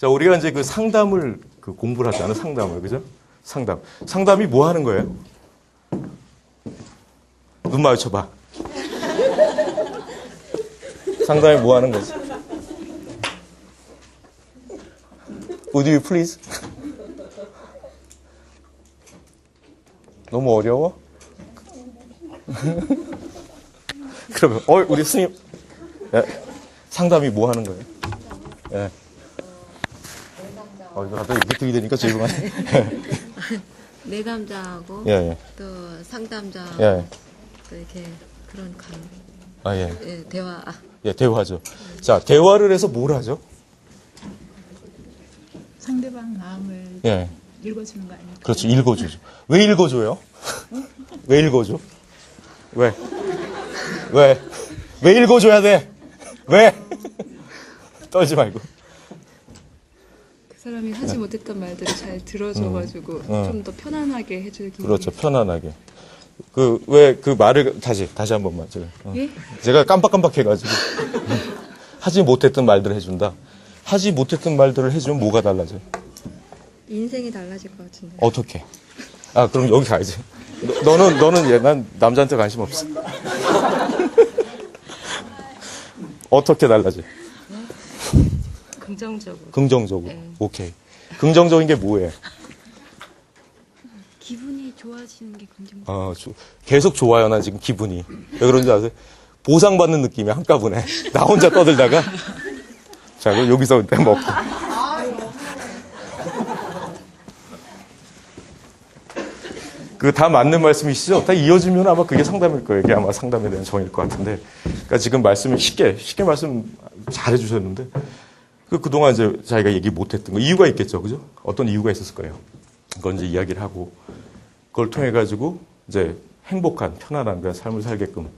자, 우리가 이제 그 상담을 그 공부를 하잖아요. 상담을. 그죠? 상담. 상담이 뭐 하는 거예요? 눈 마주쳐봐. 상담이 뭐 하는 거지? Would you please? 너무 어려워? 그러면, 우리 스님. 예, 상담이 뭐 하는 거예요? 예. 이거 갑자기 이렇게 들게 되니까 죄송하네. 내담자하고 예, 예. 또 상담자 예. 또 이렇게 그런 예. 예, 대화. 예, 대화죠. 자, 대화를 해서 뭘 하죠? 상대방 마음을 예. 읽어주는 거 아니에요? 그렇죠. 읽어주죠. 왜 읽어줘요? 왜 읽어줘? 왜? 왜 읽어줘야 돼? 왜? 떨지 말고. 그 사람이 하지 못했던 말들을 잘 들어줘가지고 좀 더 편안하게 해주기. 그렇죠. 편안하게. 왜 그 말을 다시 한 번만 제가. 예? 제가 깜빡깜빡해가지고 하지 못했던 말들을 해준다. 하지 못했던 말들을 해주면 뭐가 달라져요? 인생이 달라질 것 같은데. 어떻게? 그럼 여기 가야지. 너는 난 남자한테 관심 없어. 어떻게 달라져? 긍정적으로. 긍정적으로. 네. 오케이. 긍정적인 게 뭐예요? 기분이 좋아지는 게 긍정적. 계속 좋아요, 나 지금 기분이. 왜 그런지 아세요? 보상받는 느낌이 한꺼번에. 나 혼자 떠들다가. 자, 그럼 여기서 먹고. 다 맞는 말씀이시죠? 다 이어지면 아마 그게 상담일 거예요. 이게 아마 상담에 대한 정의일 것 같은데. 그러니까 지금 말씀을 쉽게 말씀 잘 해주셨는데. 그동안 이제 자기가 얘기 못했던 거. 이유가 있겠죠. 그죠? 어떤 이유가 있었을 거예요. 그건 이제 이야기를 하고. 그걸 통해가지고 이제 행복한, 편안한 그런 삶을 살게끔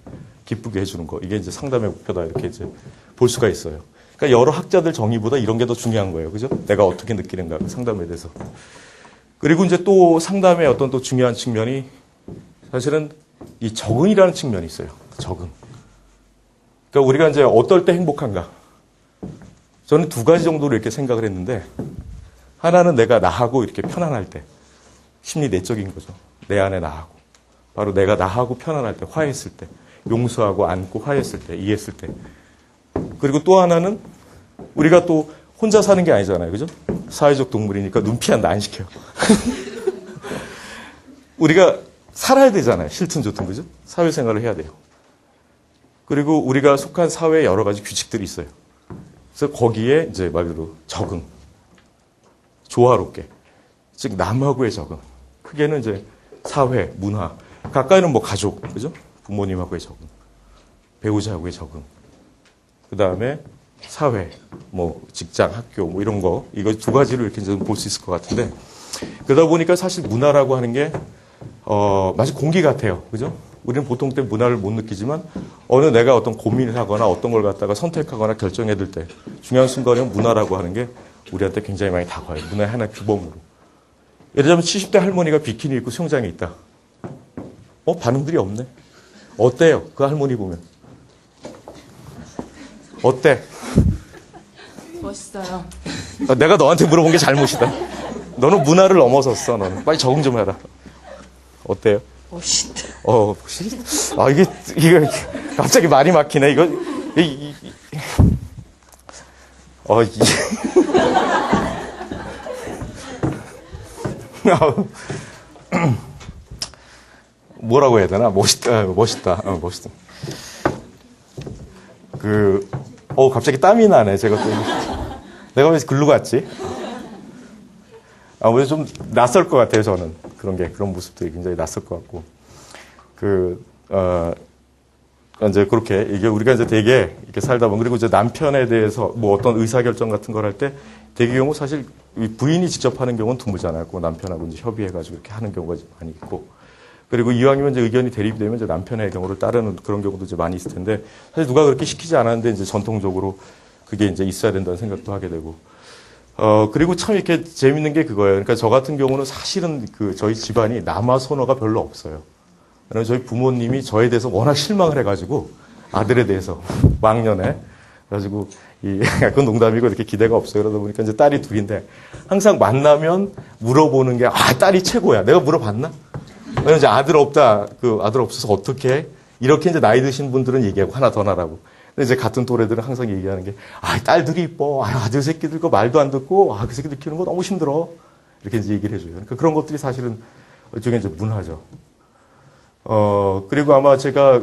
기쁘게 해주는 거. 이게 이제 상담의 목표다. 이렇게 이제 볼 수가 있어요. 그러니까 여러 학자들 정의보다 이런 게 더 중요한 거예요. 그죠? 내가 어떻게 느끼는가. 상담에 대해서. 그리고 이제 또 상담의 어떤 또 중요한 측면이 사실은 이 적응이라는 측면이 있어요. 적응. 그러니까 우리가 이제 어떨 때 행복한가. 저는 두 가지 정도로 이렇게 생각을 했는데 하나는 내가 나하고 이렇게 편안할 때. 심리 내적인 거죠. 내 안에 나하고. 바로 내가 나하고 편안할 때, 화했을 때. 용서하고 안고 화했을 때, 이해했을 때. 그리고 또 하나는 우리가 또 혼자 사는 게 아니잖아요. 그죠? 사회적 동물이니까 눈 피한다 안 시켜요. 우리가 살아야 되잖아요. 싫든 좋든. 그죠? 사회생활을 해야 돼요. 그리고 우리가 속한 사회에 여러 가지 규칙들이 있어요. 그래서 거기에 이제 말 그대로 적응. 조화롭게. 즉 남하고의 적응. 크게는 이제 사회, 문화. 가까이는 뭐 가족. 그죠? 부모님하고의 적응. 배우자하고의 적응. 그다음에 사회, 뭐 직장, 학교, 뭐 이런 거 이거 두 가지로 이렇게 볼 수 있을 것 같은데 그러다 보니까 사실 문화라고 하는 게 마치 공기 같아요, 그죠? 우리는 보통 때 문화를 못 느끼지만 어느 내가 어떤 고민을 하거나 어떤 걸 갖다가 선택하거나 결정해야 될 때 중요한 순간에 문화라고 하는 게 우리한테 굉장히 많이 다가와요. 문화의 하나의 규범으로. 예를 들면 70대 할머니가 비키니 입고 수영장에 있다. 반응들이 없네. 어때요? 그 할머니 보면. 어때? 멋있어요. 내가 너한테 물어본 게 잘못이다. 너는 문화를 넘어섰어, 너는. 빨리 적응 좀 해라. 어때요? 멋있다. 이게 갑자기 말이 막히네. 이거, 뭐라고 해야 되나? 멋있다. 멋있다. 갑자기 땀이 나네. 제가 또. 내가 왜 글로 갔지? 아무래도 좀 낯설 것 같아요, 저는. 그런 모습들이 굉장히 낯설 것 같고. 이제 그렇게, 이게 우리가 이제 되게 이렇게 살다 보면, 그리고 이제 남편에 대해서 뭐 어떤 의사결정 같은 걸 할 때, 되게 경우 사실 부인이 직접 하는 경우는 드물잖아요. 그 남편하고 이제 협의해가지고 이렇게 하는 경우가 많이 있고. 그리고 이왕이면 이제 의견이 대립이 되면 이제 남편의 경우를 따르는 그런 경우도 이제 많이 있을 텐데, 사실 누가 그렇게 시키지 않았는데 이제 전통적으로 그게 이제 있어야 된다는 생각도 하게 되고. 그리고 참 이렇게 재밌는 게 그거예요. 그러니까 저 같은 경우는 사실은 저희 집안이 남아 선호가 별로 없어요. 왜냐면 저희 부모님이 저에 대해서 워낙 실망을 해가지고 아들에 대해서 왕년에. 그래가지고 그건 농담이고 이렇게 기대가 없어요. 그러다 보니까 이제 딸이 둘인데 항상 만나면 물어보는 게 딸이 최고야. 내가 물어봤나? 왜냐면 이제 아들 없다. 아들 없어서 어떻게 해? 이렇게 이제 나이 드신 분들은 얘기하고 하나 더 나라고. 근데 이제 같은 또래들은 항상 얘기하는 게 딸들이 이뻐. 아들 새끼들 거 말도 안 듣고 그 새끼들 키우는 거 너무 힘들어. 이렇게 이제 얘기를 해줘요. 그러니까 그런 것들이 사실은 일종의 이제 문화죠. 그리고 아마 제가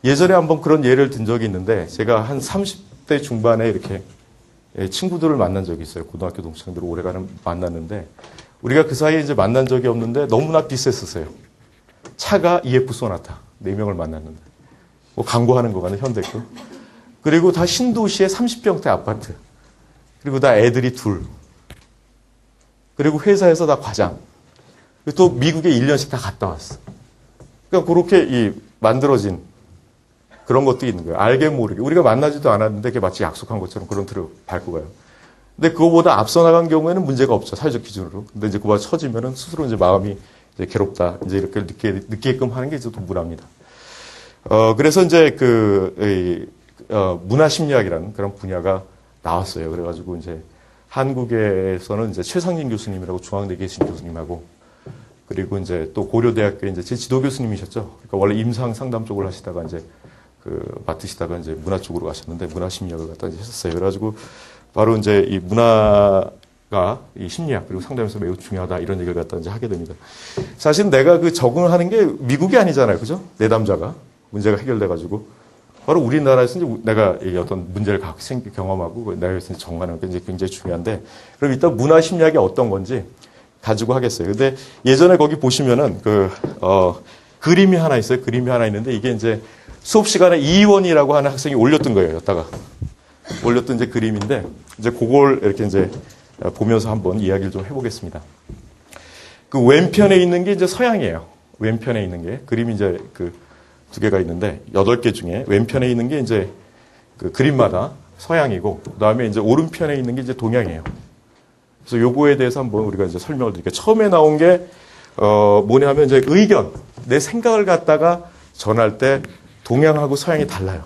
예전에 한번 그런 예를 든 적이 있는데 제가 한 30대 중반에 이렇게 친구들을 만난 적이 있어요. 고등학교 동창들을 오래가는 만났는데 우리가 그 사이에 이제 만난 적이 없는데 너무나 비슷했었어요. 차가 EF 소나타 4명을 만났는데 뭐 광고하는 거 같네 현대 거. 그리고 다 신도시의 30평대 아파트. 그리고 다 애들이 둘. 그리고 회사에서 다 과장. 또 미국에 1년씩 다 갔다 왔어. 그러니까 그렇게 만들어진 그런 것도 있는 거예요. 알게 모르게. 우리가 만나지도 않았는데 그게 마치 약속한 것처럼 그런 틀을 밟고 가요. 근데 그거보다 앞서 나간 경우에는 문제가 없죠. 사회적 기준으로. 근데 이제 그거가 처지면은 스스로 이제 마음이 이제 괴롭다. 이제 이렇게 느끼게끔 하는 게 이제 또 문화입니다. 그래서 이제 문화심리학이라는 그런 분야가 나왔어요. 그래가지고 이제 한국에서는 이제 최상진 교수님이라고 중앙대 계신 교수님하고 그리고 이제 또 고려대학교에 이제 제 지도 교수님이셨죠. 그러니까 원래 임상 상담 쪽을 하시다가 이제 맡으시다가 이제 문화 쪽으로 가셨는데 문화심리학을 갖다 이제 했었어요. 그래가지고 바로 이제 이 문화가 이 심리학 그리고 상담에서 매우 중요하다 이런 얘기를 갖다 이제 하게 됩니다. 사실 내가 적응을 하는 게 미국이 아니잖아요. 그죠? 내담자가 문제가 해결돼가지고 바로 우리나라에서 이제 내가 어떤 문제를 경험하고 내가 정하는 게 이제 굉장히 중요한데 그럼 일단 문화심리학이 어떤 건지 가지고 하겠어요. 근데 예전에 거기 보시면은 그림이 하나 있어요. 그림이 하나 있는데 이게 이제 수업 시간에 이원이라고 하는 학생이 올렸던 거예요. 여기다가 올렸던 이제 그림인데 이제 그걸 이렇게 이제 보면서 한번 이야기를 좀 해보겠습니다. 그 왼편에 있는 게 이제 서양이에요. 왼편에 있는 게 그림이 이제 두 개가 있는데 8개 중에 왼편에 있는 게 이제 그림마다 서양이고 그다음에 이제 오른편에 있는 게 이제 동양이에요. 그래서 요거에 대해서 한번 우리가 이제 설명을 드릴게요. 처음에 나온 게 뭐냐면 이제 의견, 내 생각을 갖다가 전할 때 동양하고 서양이 달라요.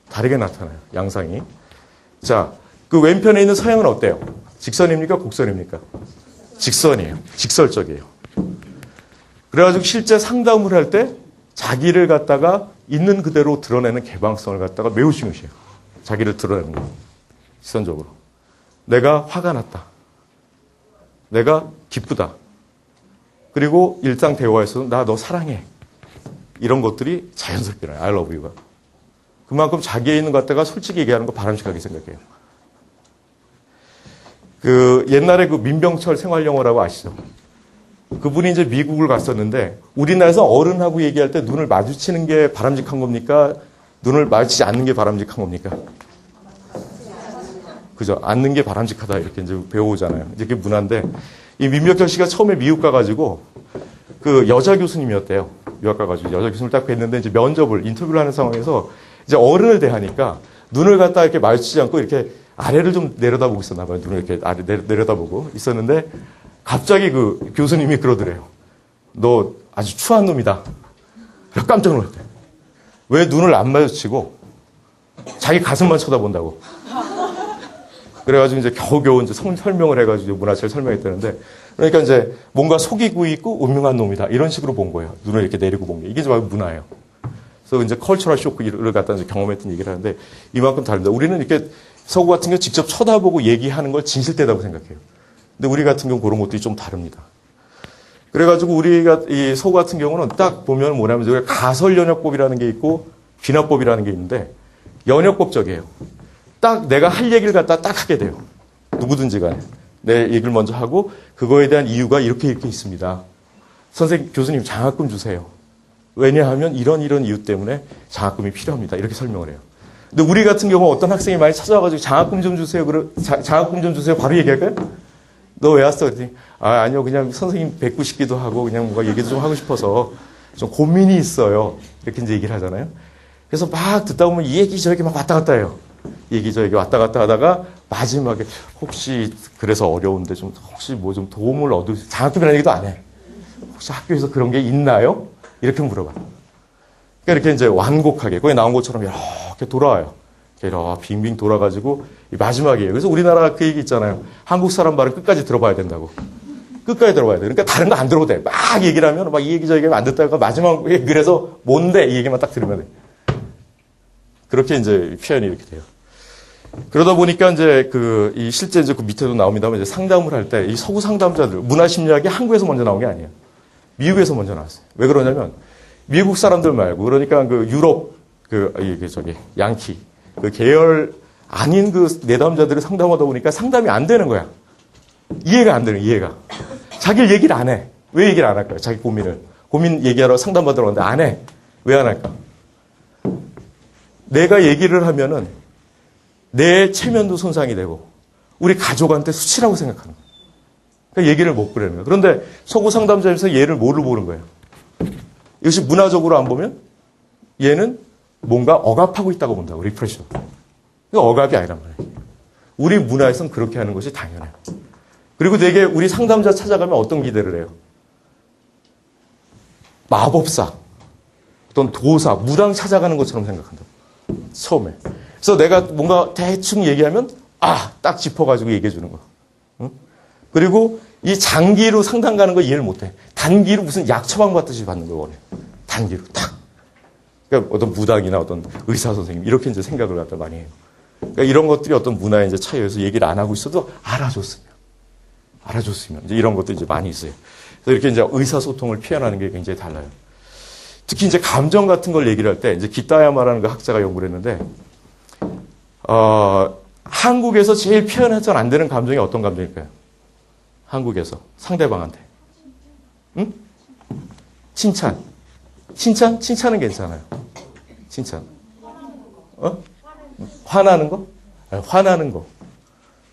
다르게 나타나요. 양상이. 자, 그 왼편에 있는 서양은 어때요? 직선입니까? 곡선입니까? 직선이에요. 직설적이에요. 그래가지고 실제 상담을 할 때 자기를 갖다가 있는 그대로 드러내는 개방성을 갖다가 매우 중요시해요. 자기를 드러내는 거. 직선적으로. 내가 화가 났다. 내가 기쁘다. 그리고 일상 대화에서는 나 너 사랑해. 이런 것들이 자연스럽게 나요. I love you가. 그만큼 자기에 있는 것 갖다가 솔직히 얘기하는 거 바람직하게 생각해요. 옛날에 민병철 생활영어라고 아시죠? 그분이 이제 미국을 갔었는데 우리나라에서 어른하고 얘기할 때 눈을 마주치는 게 바람직한 겁니까? 눈을 마주치지 않는 게 바람직한 겁니까? 그죠? 앉는 게 바람직하다 이렇게 이제 배워오잖아요. 이제 그게 문화인데 이 민병철 씨가 처음에 미국 가가지고 여자 교수님이었대요. 유학 가가지고 여자 교수님을 딱 뵀는데 이제 인터뷰를 하는 상황에서 이제 어른을 대하니까 눈을 갖다 이렇게 마주치지 않고 이렇게 아래를 좀 내려다보고 있었나 봐요. 눈을 이렇게 아래 내려다보고 있었는데 갑자기 교수님이 그러더래요. 너 아주 추한 놈이다. 깜짝 놀랐대요. 왜 눈을 안 마주치고 자기 가슴만 쳐다본다고. 그래가지고 이제 겨우겨우 이제 설명을 해가지고 문화체를 설명했다는데 그러니까 이제 뭔가 속이고 있고 운명한 놈이다. 이런 식으로 본 거예요. 눈을 이렇게 내리고 본 게. 이게 바로 문화예요. 그래서 이제 컬처럴 쇼크를 갖다 이제 경험했던 얘기를 하는데 이만큼 다릅니다. 우리는 이렇게 서구 같은 경우 직접 쳐다보고 얘기하는 걸 진실되다고 생각해요. 근데 우리 같은 경우 그런 것들이 좀 다릅니다. 그래가지고 우리가 이 서구 같은 경우는 딱 보면 뭐냐면 우리가 가설연역법이라는 게 있고 귀납법이라는 게 있는데 연역법적이에요. 딱 내가 할 얘기를 갖다 딱 하게 돼요. 누구든지 간에. 내 얘기를 먼저 하고 그거에 대한 이유가 이렇게 있습니다. 선생님, 교수님 장학금 주세요. 왜냐하면 이런 이유 때문에 장학금이 필요합니다. 이렇게 설명을 해요. 근데 우리 같은 경우 어떤 학생이 많이 찾아와가지고 장학금 좀 주세요. 장학금 좀 주세요. 바로 얘기할까요? 너 왜 왔어? 그랬더니 아니요. 그냥 선생님 뵙고 싶기도 하고 그냥 뭔가 얘기도 좀 하고 싶어서 좀 고민이 있어요. 이렇게 이제 얘기를 하잖아요. 그래서 막 듣다 보면 이 얘기 저 얘기 막 왔다 갔다 해요. 얘기 저 얘기 왔다 갔다 하다가 마지막에 혹시 그래서 어려운데 좀 혹시 뭐 좀 도움을 얻으실 장학금이라는 얘기도 안 해. 혹시 학교에서 그런 게 있나요? 이렇게 물어봐. 그러니까 이렇게 이제 완곡하게 거기 나온 것처럼 이렇게 돌아와요. 빙빙 돌아가지고 마지막이에요. 그래서 우리나라가 그 얘기 있잖아요. 한국 사람 말은 끝까지 들어봐야 된다고. 끝까지 들어봐야 돼. 그러니까 다른 거 안 들어도 돼. 막 얘기를 하면 막 이 얘기 저 얘기 안 듣다가 마지막에 그래서 뭔데 이 얘기만 딱 들으면 돼. 그렇게 이제 표현이 이렇게 돼요. 그러다 보니까 이제 실제 이제 그 밑에도 나옵니다만 이제 상담을 할 때 이 서구 상담자들 문화 심리학이 한국에서 먼저 나온 게 아니에요. 미국에서 먼저 나왔어요. 왜 그러냐면 미국 사람들 말고 그러니까 그 유럽 양키 그 계열 아닌 그 내담자들을 상담하다 보니까 상담이 안 되는 거야. 이해가 안 되는 이해가. 자기를 얘기를 안 해. 왜 얘기를 안 할까요? 자기 고민 얘기하러 상담받으러 갔는데 안 해. 왜 안 할까? 내가 얘기를 하면은 내 체면도 손상이 되고 우리 가족한테 수치라고 생각하는 거예요. 그러니까 얘기를 못 꺼내는 거예요. 그런데 서구 상담자에서 얘를 뭐를 보는 거예요? 이것이 문화적으로 안 보면 얘는 뭔가 억압하고 있다고 본다고, 리프레션. 그러니까 억압이 아니란 말이에요. 우리 문화에서는 그렇게 하는 것이 당연해요. 그리고 되게 우리 상담자 찾아가면 어떤 기대를 해요? 마법사, 어떤 도사, 무당 찾아가는 것처럼 생각한다. 처음에. 그래서 내가 뭔가 대충 얘기하면 딱 짚어가지고 얘기해 주는 거. 응? 그리고 이 장기로 상담 가는 거 이해를 못해. 단기로 무슨 약 처방 받듯이 받는 걸 원해. 단기로 탁. 그러니까 어떤 무당이나 어떤 의사 선생님 이렇게 이제 생각을 갖다 많이 해요. 그러니까 이런 것들이 어떤 문화의 이제 차이에서 얘기를 안 하고 있어도 알아줬으면 이제 이런 것도 이제 많이 있어요. 그래서 이렇게 이제 의사소통을 표현하는 게 굉장히 달라요. 특히 이제 감정 같은 걸 얘기를 할 때 이제 기타야마라는 그 학자가 연구를 했는데 한국에서 제일 표현해서는 안 되는 감정이 어떤 감정일까요? 한국에서 상대방한테. 응? 칭찬은 괜찮아요. 칭찬. 화나는 거? 화나는 거.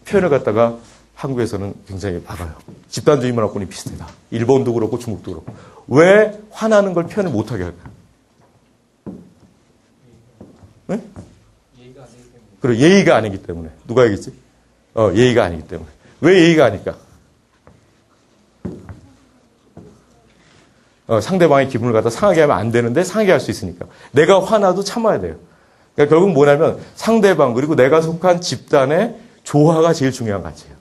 표현을 갖다가 한국에서는 굉장히 막아요. 집단주의 문화권이 비슷하다. 일본도 그렇고 중국도 그렇고. 왜 화나는 걸 표현을 못하게 할까요? 네? 그리고 예의가 아니기 때문에. 누가 얘기했지? 예의가 아니기 때문에. 왜 예의가 아닐까? 상대방의 기분을 갖다 상하게 하면 안 되는데 상하게 할 수 있으니까. 내가 화나도 참아야 돼요. 그러니까 결국 뭐냐면 상대방 그리고 내가 속한 집단의 조화가 제일 중요한 가치예요.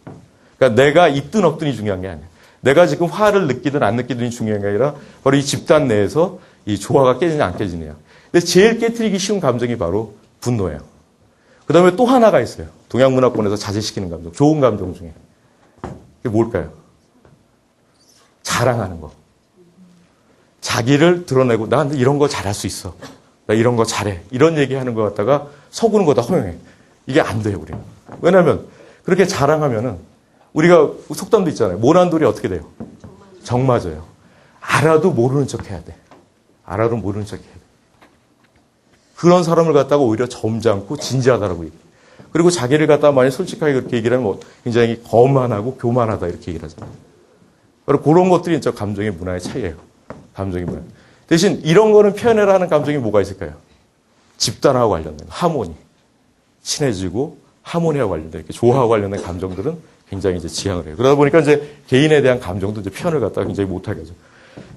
그러니까 내가 있든 없든이 중요한 게 아니에요. 내가 지금 화를 느끼든 안 느끼든이 중요한 게 아니라 바로 이 집단 내에서 이 조화가 깨지냐 안 깨지느냐. 근데 제일 깨트리기 쉬운 감정이 바로 분노예요. 그 다음에 또 하나가 있어요. 동양 문화권에서 자제시키는 감정, 좋은 감정 중에. 그게 뭘까요? 자랑하는 거. 자기를 드러내고 나 이런 거 잘할 수 있어. 나 이런 거 잘해. 이런 얘기하는 거 갖다가 서구는 거 다 허용해. 이게 안 돼요, 우리는. 왜냐하면 그렇게 자랑하면은 우리가 속담도 있잖아요. 모난돌이 어떻게 돼요? 정 맞아요. 알아도 모르는 척 해야 돼. 알아도 모르는 척 해야 돼. 그런 사람을 갖다가 오히려 점잖고 진지하다라고 얘기해요. 그리고 자기를 갖다가 만약 솔직하게 그렇게 얘기를 하면 굉장히 거만하고 교만하다 이렇게 얘기를 하잖아요. 바로 그런 것들이 진짜 감정의 문화의 차이예요. 감정의 문화. 대신 이런 거는 표현해라 하는 감정이 뭐가 있을까요? 집단하고 관련된 하모니. 친해지고 하모니하고 관련된 이렇게 조화하고 관련된 감정들은 굉장히 이제 지향을 해요. 그러다 보니까 이제 개인에 대한 감정도 이제 표현을 갖다가 굉장히 못하게 하죠.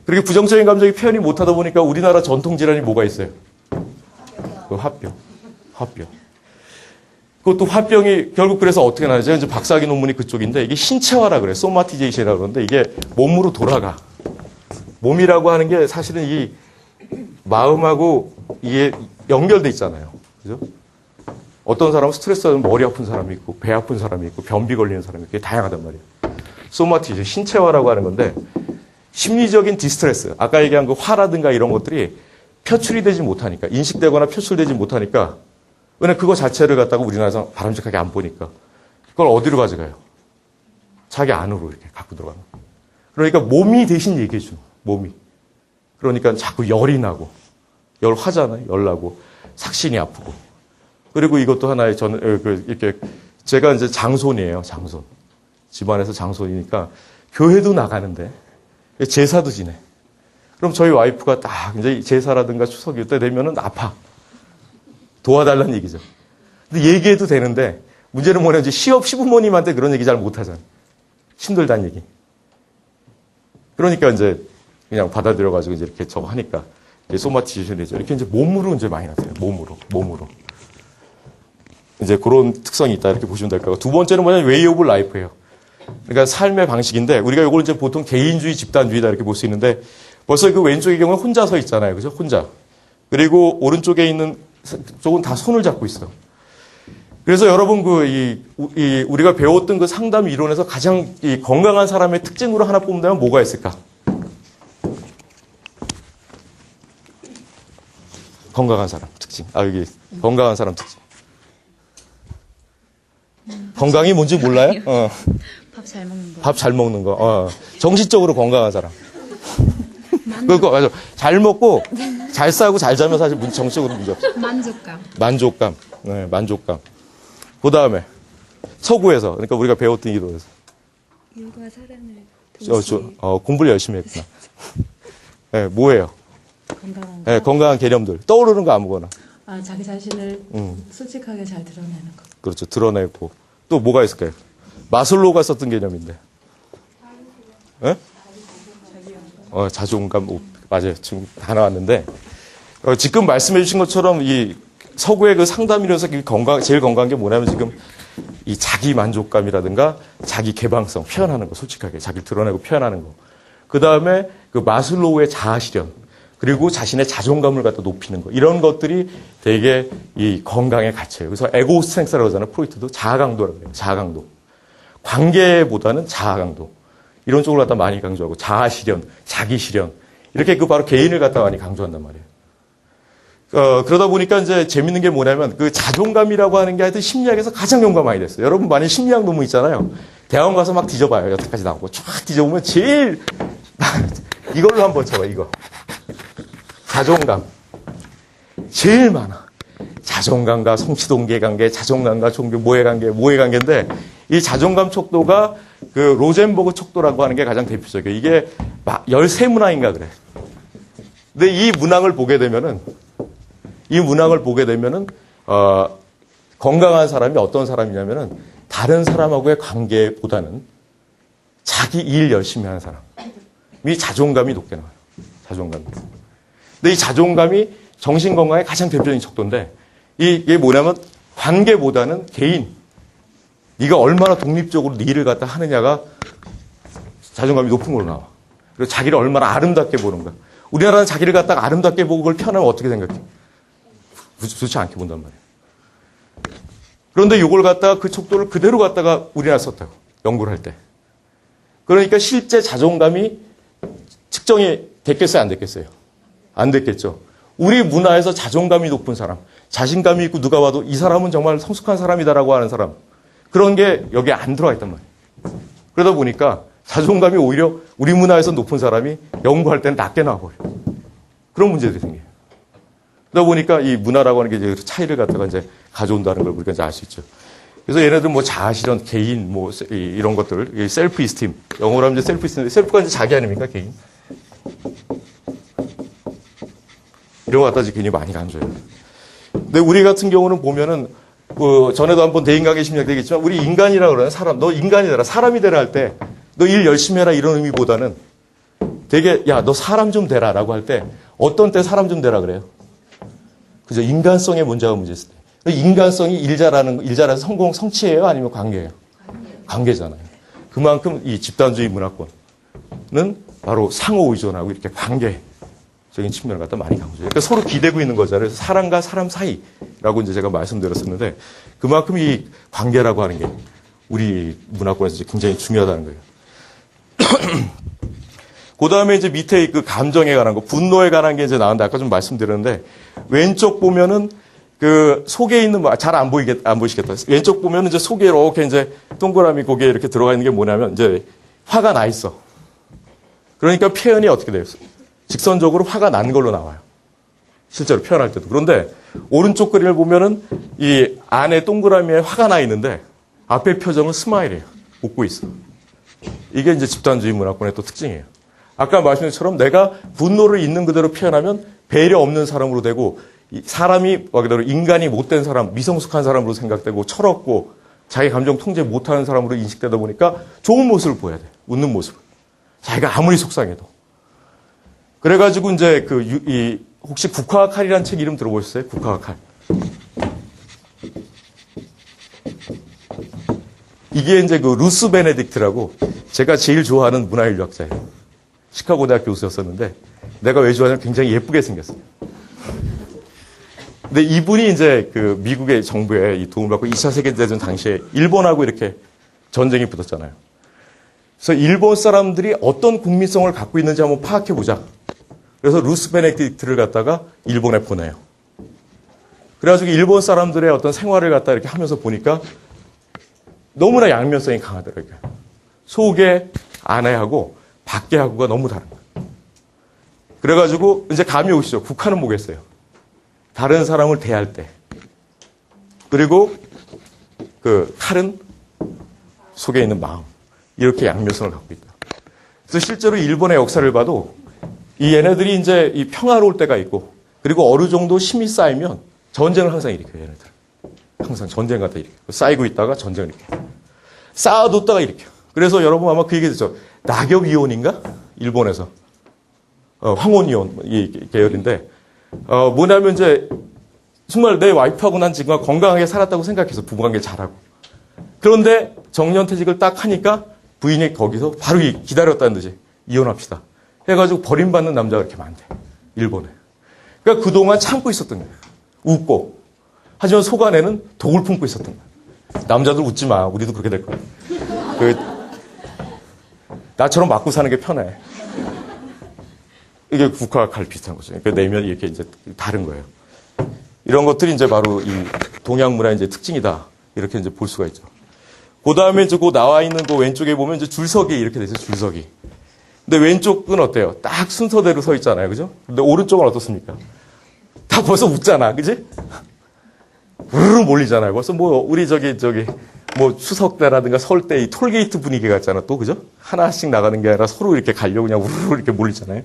그리고 부정적인 감정이 표현이 못하다 보니까 우리나라 전통 질환이 뭐가 있어요? 그 화병. 그것도 화병이 결국 그래서 어떻게 나죠? 이제 박사학위 논문이 그쪽인데 이게 신체화라 그래요. 소마티제이션이라고 그러는데 이게 몸으로 돌아가. 몸이라고 하는 게 사실은 이 마음하고 이게 연결돼 있잖아요. 그죠? 어떤 사람은 스트레스 받으면 머리 아픈 사람이 있고 배 아픈 사람이 있고 변비 걸리는 사람이 있고 다양하단 말이에요. 소마티제이션, 신체화라고 하는 건데 심리적인 디스트레스, 아까 얘기한 그 화라든가 이런 것들이 표출이 되지 못하니까, 인식되거나 표출되지 못하니까, 왜냐면 그거 자체를 갖다가 우리나라에서 바람직하게 안 보니까, 그걸 어디로 가져가요? 자기 안으로 이렇게 갖고 들어가는. 그러니까 몸이 대신 얘기해주는 거예요, 몸이. 그러니까 자꾸 열이 나고, 열 화잖아요, 열 나고, 삭신이 아프고. 그리고 이것도 하나의 이렇게, 제가 이제 장손이에요, 장손. 집안에서 장손이니까, 교회도 나가는데, 제사도 지내. 그럼 저희 와이프가 딱 이제 제사라든가 추석 이때 되면은 아파. 도와달라는 얘기죠. 근데 얘기해도 되는데 문제는 뭐냐면 이제 시부모님한테 그런 얘기 잘 못하잖아요. 힘들다는 얘기. 그러니까 이제 그냥 받아들여가지고 이제 이렇게 저거 하니까 소마티제이션이죠. 이렇게 이제 몸으로 이제 많이 나타나요. 몸으로. 이제 그런 특성이 있다 이렇게 보시면 될 거고 두 번째는 뭐냐면 웨이 오브 라이프예요. 그러니까 삶의 방식인데 우리가 이걸 이제 보통 개인주의, 집단주의다 이렇게 볼 수 있는데 벌써 그 왼쪽의 경우는 혼자 서 있잖아요, 그죠? 혼자. 그리고 오른쪽에 있는 쪽은 다 손을 잡고 있어. 그래서 여러분 우리가 배웠던 그 상담 이론에서 가장 이 건강한 사람의 특징으로 하나 뽑는다면 뭐가 있을까? 건강한 사람 특징. 여기 건강한 사람 특징. 건강이 뭔지 몰라요? 밥 잘 먹는 거. 밥 잘 먹는 거. 정신적으로 건강한 사람. 그거 맞아. 잘 먹고 잘 싸고 잘 자면 사실 정신적으로 문제 없어. 만족감. 만족감. 네, 만족감. 그다음에 서구에서 그러니까 우리가 배웠던 이론에서 일과 사랑을 동시에 공부를 열심히 했구나. 네, 뭐예요? 건강한 네, 건강한 개념들. 떠오르는 거 아무거나. 자기 자신을 솔직하게 잘 드러내는 것. 그렇죠. 드러내고. 또 뭐가 있을까요? 마슬로우가 썼던 개념인데. 예? 자존감. 맞아요. 지금 다 나왔는데. 지금 말씀해 주신 것처럼 이 서구의 그 상담이라서 제일 건강한 게 뭐냐면 지금 이 자기 만족감이라든가 자기 개방성 표현하는 거, 솔직하게. 자기를 드러내고 표현하는 거. 그 다음에 그 마슬로우의 자아 실현. 그리고 자신의 자존감을 갖다 높이는 거. 이런 것들이 되게 이 건강의 가치예요. 그래서 에고 스트렝스라고 하잖아요. 프로이트도 자아 강도라고 해요. 자아 강도. 관계보다는 자아 강도. 이런 쪽을 갖다 많이 강조하고 자아 실현, 자기 실현. 이렇게 바로 개인을 갖다 많이 강조한단 말이에요. 그러다 보니까 이제 재밌는 게 뭐냐면 그 자존감이라고 하는 게 하여튼 심리학에서 가장 연구가 많이 됐어요. 여러분 많이 심리학 논문 있잖아요. 대학원 가서 막 뒤져봐요. 여태까지 나오고 쫙 뒤져보면 제일 이걸로 한번 쳐봐. 이거. 자존감. 제일 많아. 자존감과 성취동기의 관계, 자존감과 종교, 모의 관계인데 이 자존감 척도가 그 로젠버그 척도라고 하는 게 가장 대표적이에요. 이게 13문항인가 그래. 근데 이 문항을 보게 되면은 건강한 사람이 어떤 사람이냐면은 다른 사람하고의 관계보다는 자기 일 열심히 하는 사람이 자존감이 높게 나와요. 자존감이. 근데 이 자존감이 정신 건강의 가장 대표적인 척도인데 이게 뭐냐면 관계보다는 개인. 네가 얼마나 독립적으로 네 일을 갖다 하느냐가 자존감이 높은 걸로 나와. 그리고 자기를 얼마나 아름답게 보는가. 우리나라는 자기를 갖다가 아름답게 보고 그걸 표현하면 어떻게 생각해? 좋지 않게 본단 말이에요. 그런데 이걸 갖다가 그 척도를 그대로 갖다가 우리나라 썼다고. 연구를 할 때. 그러니까 실제 자존감이 측정이 됐겠어요? 안 됐겠어요? 안 됐겠죠. 우리 문화에서 자존감이 높은 사람, 자신감이 있고 누가 봐도 이 사람은 정말 성숙한 사람이다라고 하는 사람. 그런 게 여기에 안 들어가 있단 말이에요. 그러다 보니까 자존감이 오히려 우리 문화에서 높은 사람이 연구할 때는 낮게 나와버려요. 그런 문제들이 생겨요. 그러다 보니까 이 문화라고 하는 게 이제 차이를 갖다가 이제 가져온다는 걸 우리가 이제 알 수 있죠. 그래서 얘네들 뭐 자아실현, 개인, 뭐 이런 것들, 셀프 이스팀. 영어로 하면 이제 셀프 이스팀. 셀프가 이제 자기 아닙니까? 개인. 이런 거 갖다 굉장히 많이 강조해요. 근데 우리 같은 경우는 보면은 전에도 한번 대인관계 심리학 되겠지만 우리 인간이라고 그러는 사람, 너 인간이 되라, 사람이 되라 할 때 너 일 열심히 해라 이런 의미보다는 되게 야, 너 사람 좀 되라 라고 할 때 어떤 때 사람 좀 되라 그래요? 그죠? 인간성의 문제가 문제였을 때. 인간성이 일 잘해서 성취예요? 아니면 관계예요? 관계잖아요. 그만큼 이 집단주의 문화권은 바로 상호 의존하고 이렇게 관계적인 측면을 갖다 많이 강조해요. 그러니까 서로 기대고 있는 거잖아요. 그래서 사람과 사람 사이라고 이제 제가 말씀드렸었는데 그만큼 이 관계라고 하는 게 우리 문화권에서 이제 굉장히 중요하다는 거예요. 그 다음에 이제 밑에 그 감정에 관한 거, 분노에 관한 게 이제 나왔는데 아까 좀 말씀드렸는데 왼쪽 보면은 그 속에 있는 잘 안 보이시겠다. 왼쪽 보면은 이제 속에 이렇게 이제 동그라미 거기에 이렇게 들어가 있는 게 뭐냐면 이제 화가 나 있어. 그러니까 표현이 어떻게 돼요? 직선적으로 화가 난 걸로 나와요. 실제로 표현할 때도. 그런데 오른쪽 그림을 보면은 이 안에 동그라미에 화가 나 있는데 앞에 표정은 스마일이에요. 웃고 있어. 이게 이제 집단주의 문화권의 또 특징이에요. 아까 말씀드린 것처럼 내가 분노를 있는 그대로 표현하면 배려 없는 사람으로 되고 사람이 말 그대로 인간이 못된 사람, 미성숙한 사람으로 생각되고 철없고 자기 감정 통제 못하는 사람으로 인식되다 보니까 좋은 모습을 보여야 돼. 웃는 모습을. 자기가 아무리 속상해도. 그래가지고 이제 혹시 국화와 칼이라는 책 이름 들어보셨어요? 국화와 칼. 이게 이제 그 루스 베네딕트라고 제가 제일 좋아하는 문화인류학자예요. 시카고 대학 교수였었는데 내가 왜 좋아하냐면 굉장히 예쁘게 생겼어요. 근데 이분이 이제 그 미국의 정부에 이 도움을 받고 2차 세계대전 당시에 일본하고 이렇게 전쟁이 붙었잖아요. 그래서 일본 사람들이 어떤 국민성을 갖고 있는지 한번 파악해 보자. 그래서 루스 베네딕트를 갖다가 일본에 보내요. 그래가지고 일본 사람들의 어떤 생활을 갖다 이렇게 하면서 보니까 너무나 양면성이 강하더라고요. 속에 안에하고 밖에하고가 너무 다른 거예요. 그래가지고 이제 감이 오시죠. 국한은 뭐겠어요? 다른 사람을 대할 때. 그리고 그 칼은 속에 있는 마음. 이렇게 양면성을 갖고 있다. 그래서 실제로 일본의 역사를 봐도 이 얘네들이 이제 이 평화로울 때가 있고 그리고 어느 정도 힘이 쌓이면 전쟁을 항상 일으켜요, 얘네들. 항상 전쟁 갖다 일으켜요. 쌓이고 있다가 전쟁을 일으켜요. 쌓아뒀다가 일으켜요. 그래서 여러분 아마 그 얘기 듣죠. 낙엽이온인가? 일본에서. 황혼이온 이 계열인데 뭐냐면 이제 정말 내 와이프하고 난 지금 건강하게 살았다고 생각해서 부부관계 잘하고 그런데 정년퇴직을 딱 하니까 부인이 거기서 바로 기다렸다는 듯이 이혼합시다. 해가지고 버림받는 남자가 이렇게 많대. 일본에. 그러니까 그동안 참고 있었던 거예요. 웃고. 하지만 속 안에는 독을 품고 있었던 거예요. 남자들 웃지 마. 우리도 그렇게 될 거야. 나처럼 맞고 사는 게 편해. 이게 국화 칼 비슷한 거죠. 그러니까 내면이 이렇게 이제 다른 거예요. 이런 것들이 이제 바로 이 동양 문화의 이제 특징이다. 이렇게 이제 볼 수가 있죠. 그 다음에 이제 그 나와 있는 그 왼쪽에 보면 이제 줄서기 이렇게 돼 있어요. 줄서기. 근데 왼쪽은 어때요? 딱 순서대로 서 있잖아요. 그죠? 근데 오른쪽은 어떻습니까? 다 벌써 웃잖아. 그지? 우르르 몰리잖아요. 벌써 뭐, 우리 뭐 추석 때라든가 설 때 이 톨게이트 분위기 같잖아. 또, 그죠? 하나씩 나가는 게 아니라 서로 이렇게 가려고 그냥 우르르 이렇게 몰리잖아요.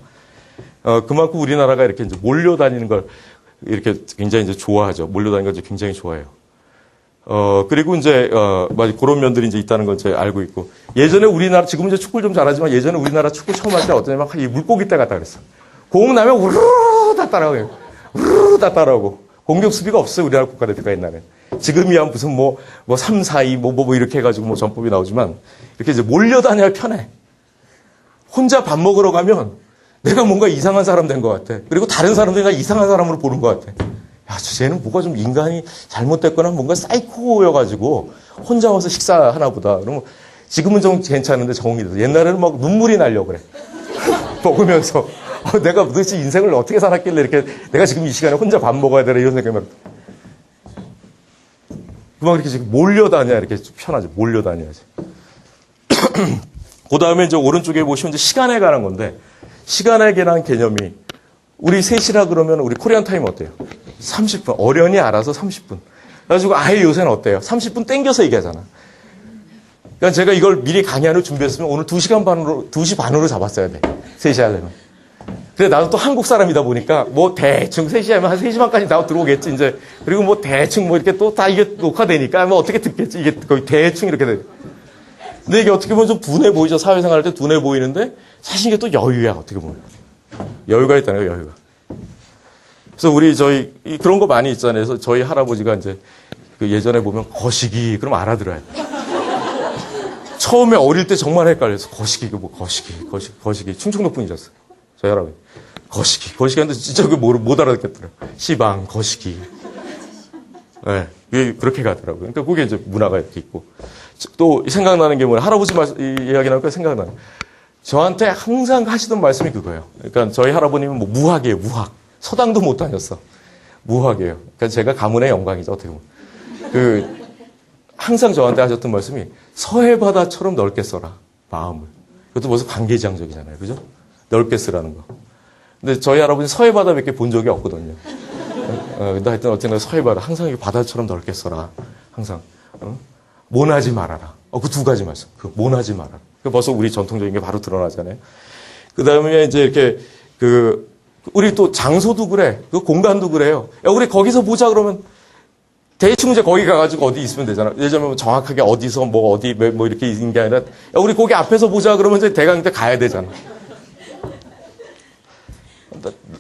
그만큼 우리나라가 이렇게 이제 몰려다니는 걸 이렇게 굉장히 이제 좋아하죠. 몰려다니는 걸 굉장히 좋아해요. 그리고 이제, 그런 면들이 이제 있다는 걸 제가 알고 있고. 예전에 우리나라, 지금은 이제 축구를 좀 잘하지만 예전에 우리나라 축구 처음 할 때 어떠냐면 이 물고기 때 같다 그랬어. 공 나면 우르르 다 따라오고, 우르르 다 따라오고. 공격 수비가 없어요. 우리나라 국가대표가 옛날에. 지금이야 무슨 3, 4, 2, 이렇게 해가지고 전법이 나오지만 이렇게 이제 몰려다녀야 편해. 혼자 밥 먹으러 가면 내가 뭔가 이상한 사람 된 것 같아. 그리고 다른 사람들이 나 이상한 사람으로 보는 것 같아. 야, 쟤는 뭐가 좀 인간이 잘못됐거나 뭔가 사이코여가지고 혼자 와서 식사하나 보다. 그러면 지금은 좀 괜찮은데 적응이 돼서 옛날에는 막 눈물이 나려고 그래. 먹으면서 내가 도대체 인생을 어떻게 살았길래 이렇게 내가 지금 이 시간에 혼자 밥 먹어야 되나 이런 생각이 막 그만 이렇게 지금 몰려다녀야 이렇게 편하죠. 몰려다녀야지. 그 다음에 이제 오른쪽에 보시면 이제 시간에 관한 건데 시간에 관한 개념이 우리 3시라 그러면 우리 코리안 타임 어때요? 30분. 어련히 알아서 30분. 그래가지고 아예 요새는 어때요? 30분 땡겨서 얘기하잖아. 그러니까 제가 이걸 미리 강의안을 준비했으면 오늘 2시 반으로 잡았어야 돼. 3시 하려면. 근데 나도 또 한국 사람이다 보니까 뭐 대충 3시 하면 한 3시 반까지 나와 들어오겠지, 이제. 그리고 뭐 대충 뭐 이렇게 또 다 이게 녹화되니까 뭐 어떻게 듣겠지. 이게 거의 대충 이렇게 돼. 근데 이게 어떻게 보면 좀 둔해 보이죠. 사회생활 할 때 둔해 보이는데 사실 이게 또 여유야, 어떻게 보면. 여유가 있다는 거예요, 여유가. 그래서 우리 그런 거 많이 있잖아요. 그래서 저희 할아버지가 이제 그 예전에 보면 거시기, 그럼 알아들어요. 처음에 어릴 때 정말 헷갈려서 거시기. 충청도 분이셨어요. 저희 할아버지. 거시기 하는데 진짜 못 알아듣겠더라고요. 시방, 거시기. 네, 그렇게 가더라고요. 그러니까 그게 이제 문화가 이렇게 있고. 또 생각나는 게 할아버지 이야기 나니까 생각나는. 저한테 항상 하시던 말씀이 그거예요. 그러니까 저희 할아버님은 뭐 무학이에요, 무학. 서당도 못 다녔어. 무학이에요. 그러니까 제가 가문의 영광이죠, 어떻게 보면. 항상 저한테 하셨던 말씀이 서해바다처럼 넓게 써라, 마음을. 이것도 벌써 관계지향적이잖아요, 그죠? 넓게 쓰라는 거. 근데 저희 할아버지는 서해바다밖에 본 적이 없거든요. 근데 하여튼 어쨌든 서해바다, 항상 이 바다처럼 넓게 써라. 항상. 모나지 말아라. 그 두 가지 말씀. 모나지 말아라. 벌써 우리 전통적인 게 바로 드러나잖아요. 그 다음에 이제 이렇게, 우리 또 장소도 그래. 공간도 그래요. 야, 우리 거기서 보자 그러면 대충 이제 거기 가가지고 어디 있으면 되잖아. 예전에 정확하게 어디서 어디 이렇게 있는 게 아니라 야, 우리 거기 앞에서 보자 그러면 이제 대강 때 가야 되잖아.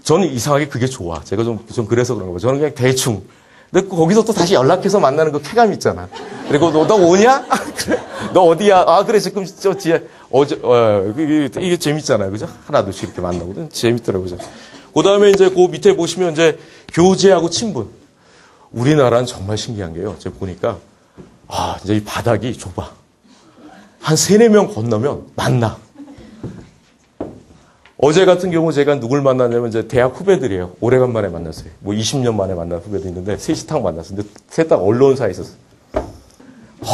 저는 이상하게 그게 좋아. 제가 좀 그래서 그런 거예요. 저는 그냥 대충. 근데 거기서 또 다시 연락해서 만나는 그 쾌감 있잖아. 그리고 너 오냐? 그래. 너 어디야? 아, 그래. 지금 저 뒤에 이게 재밌잖아요. 그죠? 하나둘씩 이렇게 만나거든. 재밌더라고요. 그 다음에 이제 그 밑에 보시면 이제 교제하고 친분. 우리나라는 정말 신기한 게요. 제가 보니까, 이제 이 바닥이 좁아. 한 3-4명 건너면 만나. 어제 같은 경우 제가 누굴 만났냐면 이제 대학 후배들이에요. 오래간만에 만났어요. 뭐 20년 만에 만난 후배도 있는데 셋이 타고 만났어요. 근데 셋 다 언론사에 있었어요.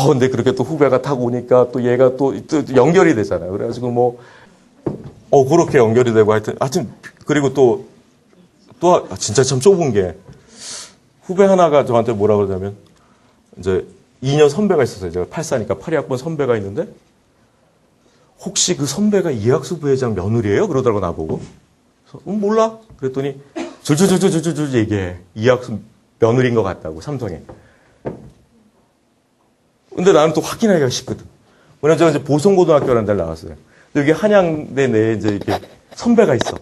근데 그렇게 또 후배가 타고 오니까 또 얘가 또 연결이 되잖아요. 그래가지고 그렇게 연결이 되고 하여튼, 그리고 또 진짜 참 좁은 게 후배 하나가 저한테 뭐라 그러냐면 이제 2년 선배가 있었어요. 제가 84니까 82학번 선배가 있는데 혹시 그 선배가 이학수 부회장 며느리예요? 그러더라고 나보고. 그래서, 몰라. 그랬더니 줄줄줄줄줄줄 얘기해. 이학수 며느리인 것 같다고 삼성에. 근데 나는 또 확인하기가 쉽거든. 왜냐면 제가 이제 보성고등학교라는 데를 나왔어요. 여기 한양대 내에 이제 이렇게 선배가 있어.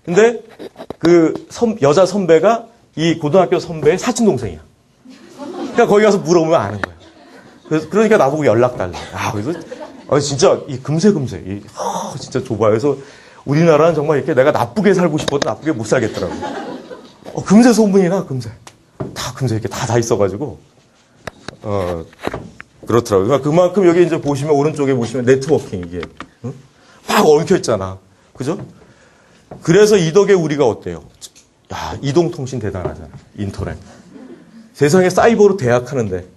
근데 그 여자 선배가 이 고등학교 선배의 사촌 동생이야. 그러니까 거기 가서 물어보면 아는 거야. 그러니까 나보고 연락 달래. 그래서 진짜 이 금세 진짜 좁아요. 그래서 우리나라는 정말 이렇게 내가 나쁘게 살고 싶어도 나쁘게 못 살겠더라고. 금세 소문이 나 금세. 다 금세 이렇게 다 있어가지고 그렇더라고요. 그러니까 그만큼 여기 이제 보시면 오른쪽에 보시면 네트워킹 이게 막 엉켜 있잖아. 그죠? 그래서 이 덕에 우리가 어때요? 이동통신 대단하잖아. 인터넷. 세상에 사이버로 대학하는데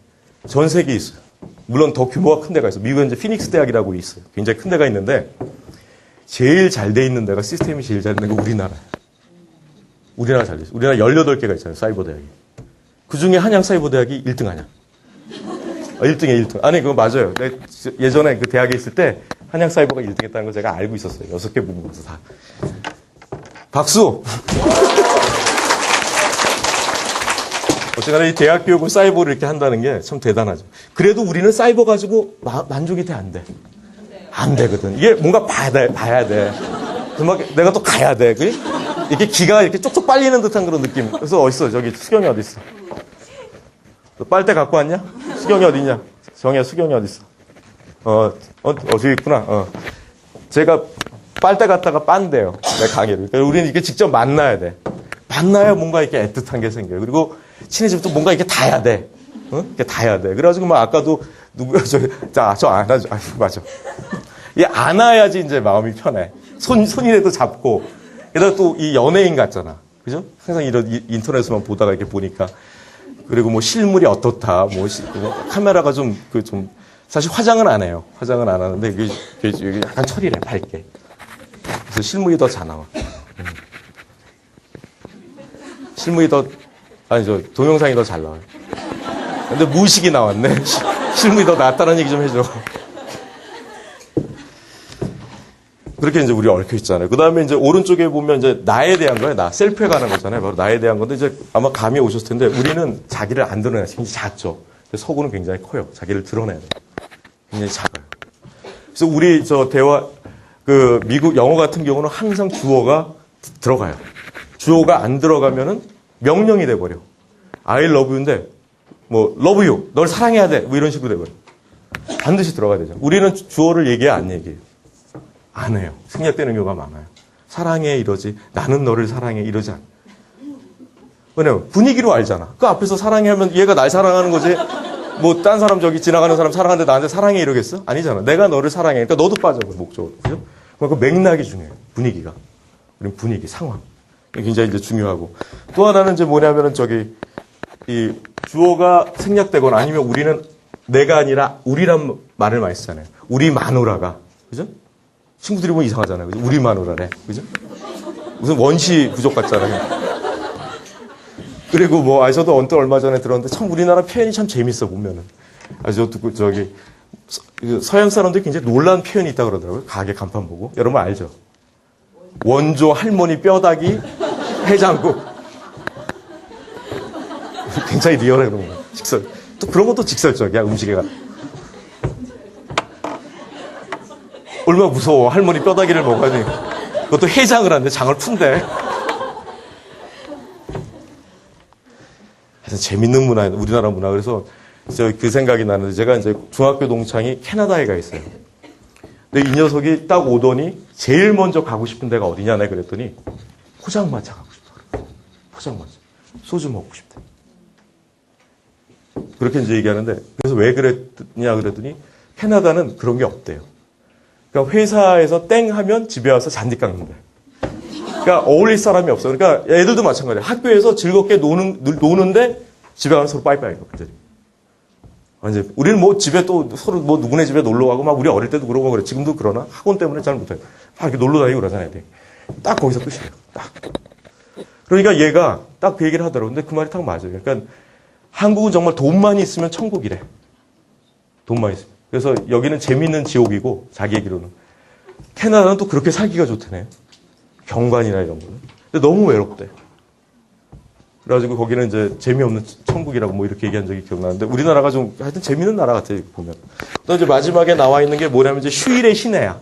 전 세계에 있어요. 물론 더 규모가 큰 데가 있어요. 미국에 이제 피닉스 대학이라고 있어요. 굉장히 큰 데가 있는데 제일 잘 돼 있는 데가 시스템이 제일 잘 되는 게 우리나라예요. 우리나라 잘 돼 있어요. 우리나라 18개가 있잖아요. 사이버 대학이. 그 중에 한양 사이버 대학이 1등 하냐? 1등이에요, 1등. 아니, 그거 맞아요. 예전에 그 대학에 있을 때 한양 사이버가 1등 했다는 거 제가 알고 있었어요. 6개 부분에서 다. 박수! 어쨌거나 이 대학 교육은 사이버를 이렇게 한다는 게 참 대단하죠. 그래도 우리는 사이버 가지고 만족이 돼, 안 돼? 안 되거든. 이게 뭔가 봐야 돼. 내가 또 가야 돼. 이렇게 기가 이렇게 쪽쪽 빨리는 듯한 그런 느낌. 그래서 어딨어? 저기 수경이 어딨어? 너 빨대 갖고 왔냐? 수경이 어딨냐? 정희야, 수경이 어딨어? 저기 있구나. 제가 빨대 갖다가 빤대요. 내 강의를. 그러니까 우리는 이렇게 직접 만나야 돼. 만나야 뭔가 이렇게 애틋한 게 생겨요. 그리고 친해지면 또 뭔가 이렇게 닿아야 돼. 이렇게 닿아야 돼. 그래가지고 아까도 누구야, 저 안아줘. 맞아. 이 안아야지 이제 마음이 편해. 손이라도 잡고. 게다가 또 이 연예인 같잖아. 그죠? 항상 이런 인터넷에서만 보다가 이렇게 보니까. 그리고 실물이 어떻다. 카메라가 사실 화장은 안 해요. 화장은 안 하는데, 이게 약간 처리를 해, 밝게. 그래서 실물이 더 잘 나와. 실물이 동영상이 더 잘 나와요. 근데 무식이 나왔네. 실물이 더 낫다는 얘기 좀 해줘. 그렇게 이제 우리 얽혀 있잖아요. 그 다음에 이제 오른쪽에 보면 이제 나에 대한 거예요. 셀프에 관한 거잖아요. 바로 나에 대한 건데 이제 아마 감이 오셨을 텐데 우리는 자기를 안 드러내요. 굉장히 작죠. 서구는 굉장히 커요. 자기를 드러내야 돼요. 굉장히 작아요. 그래서 우리 미국 영어 같은 경우는 항상 주어가 들어가요. 주어가 안 들어가면은 명령이 돼버려. I love you인데, love you. 널 사랑해야 돼. 이런 식으로 돼버려. 반드시 들어가야 되죠. 우리는 주어를 얘기해, 안 얘기해요? 안 해요. 생략되는 경우가 많아요. 사랑해, 이러지. 나는 너를 사랑해, 이러지 않아. 왜냐면 분위기로 알잖아. 그 앞에서 사랑해 하면 얘가 날 사랑하는 거지. 딴 사람 지나가는 사람 사랑하는데 나한테 사랑해 이러겠어? 아니잖아. 내가 너를 사랑해. 그러니까 너도 빠져, 그 목적으로. 그죠? 그 맥락이 중요해요. 분위기가. 우린 분위기, 상황. 굉장히 이제 중요하고. 또 하나는 이제 뭐냐면은 이 주어가 생략되거나 아니면 우리는 내가 아니라 우리란 말을 많이 쓰잖아요. 우리 마누라가. 그죠? 친구들이 보면 이상하잖아요. 그죠? 우리 마누라래. 그죠? 무슨 원시 부족 같잖아요. 그리고 저도 언뜻 얼마 전에 들었는데 참 우리나라 표현이 참 재밌어 보면은. 서양 사람들이 굉장히 놀라운 표현이 있다고 그러더라고요. 가게 간판 보고. 여러분 알죠? 원조 할머니 뼈다귀 해장국. 굉장히 리얼해 그런 거. 또 그런 것도 직설적이야 음식에가. 얼마나 무서워. 할머니 뼈다귀를 먹어야지. 그것도 해장을 하는데 장을 푼대. 하여튼 재밌는 문화, 우리나라 문화. 그래서 그 생각이 나는데 제가 이제 중학교 동창이 캐나다에 가 있어요. 근데 이 녀석이 딱 오더니 제일 먼저 가고 싶은 데가 어디냐 내가 그랬더니 포장마차 가고 싶다. 포장마차. 소주 먹고 싶다. 그렇게 이제 얘기하는데 그래서 왜 그랬냐 그랬더니 캐나다는 그런 게 없대요. 그러니까 회사에서 땡 하면 집에 와서 잔디 깎는데. 그러니까 어울릴 사람이 없어. 그러니까 애들도 마찬가지야. 학교에서 즐겁게 노는데 집에 가면 서로 빠이빠이 완전히. 완전히. 우리는 뭐 집에 또 서로 뭐 누구네 집에 놀러 가고 막 우리 어릴 때도 그러고 그래. 지금도 그러나 학원 때문에 잘 못해요. 막 이렇게 놀러 다니고 그러잖아요. 딱 거기서 끝이에요. 딱. 그러니까 얘가 딱 그 얘기를 하더라고요. 근데 그 말이 딱 맞아요. 그러니까 한국은 정말 돈만 있으면 천국이래. 돈만 있으면. 그래서 여기는 재밌는 지옥이고 자기 얘기로는. 캐나다는 또 그렇게 살기가 좋다네요. 경관이나 이런 거는. 근데 너무 외롭대. 그래가지고 거기는 이제 재미없는 천국이라고 뭐 이렇게 얘기한 적이 기억나는데 우리나라가 좀 하여튼 재밌는 나라 같아요. 보면. 또 이제 마지막에 나와 있는 게 뭐냐면 이제 휴일의 시내야.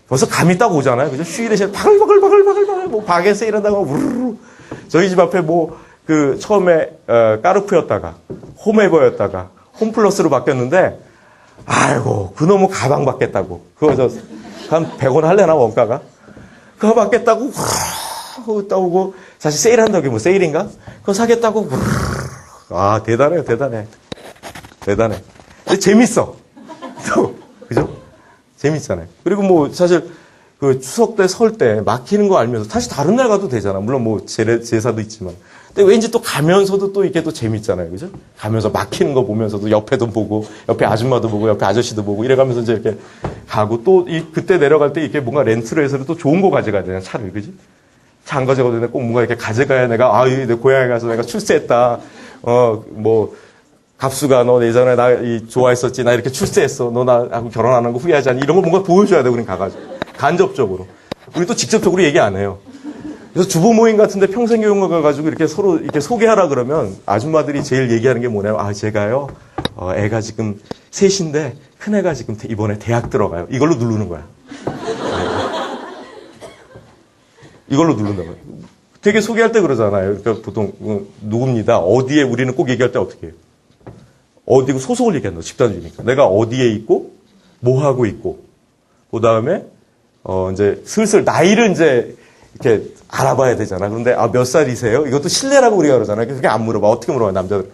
벌써 감이 딱 오잖아요. 그죠? 휴일의 시내 바글바글 뭐 바게트 일한다고 우르르. 저희 집 앞에 뭐 그 처음에 까르푸였다가 홈에버였다가 홈플러스로 바뀌었는데 아이고 그놈의 가방 받겠다고. 그거 한 100원 할래나 원가가? 그거 받겠다고 따오고 사실 세일한다고 뭐 세일인가? 그거 사겠다고 아 대단해. 근데 재밌어. 또 그죠? 재밌잖아요. 그리고 뭐 사실 그 추석 때 설 때 막히는 거 알면서 사실 다른 날 가도 되잖아. 물론 뭐 제사도 있지만. 근데 왠지 또 가면서도 또 이게 또 재밌잖아요. 그죠? 가면서 막히는 거 보면서도 옆에도 보고 옆에 아줌마도 보고 옆에 아저씨도 보고 이래가면서 이제 이렇게 가고 또 그때 내려갈 때 이렇게 뭔가 렌트를 해서 또 좋은 거 가져가야 되잖아. 차를. 그지? 차 안 가져가도 되는데 꼭 뭔가 이렇게 가져가야 내가 내 고향에 가서 내가 출세했다. 뭐 갑수가 너 예전에 나 좋아했었지. 나 이렇게 출세했어. 너 나하고 결혼하는 거 후회하지 않니? 이런 거 뭔가 보여줘야 돼. 우린 가가지고. 간접적으로. 우리 또 직접적으로 얘기 안 해요. 그래서 주부 모임 같은데 평생교육을 가가지고 이렇게 서로 이렇게 소개하라 그러면 아줌마들이 제일 얘기하는 게 뭐냐면 제가요 애가 지금 셋인데 큰 애가 지금 이번에 대학 들어가요. 이걸로 누르는 거야. 이걸로 누른다고요. 되게 소개할 때 그러잖아요. 그러니까 보통 누굽니다. 어디에 우리는 꼭 얘기할 때 어떻게 해요? 어디고 소속을 얘기한다. 집단주니까. 내가 어디에 있고 뭐 하고 있고 그 다음에 이제 슬슬 나이를 이제 이렇게 알아봐야 되잖아. 그런데 몇 살이세요? 이것도 실례라고 우리가 그러잖아요. 그게 안 물어봐. 어떻게 물어봐 남자들?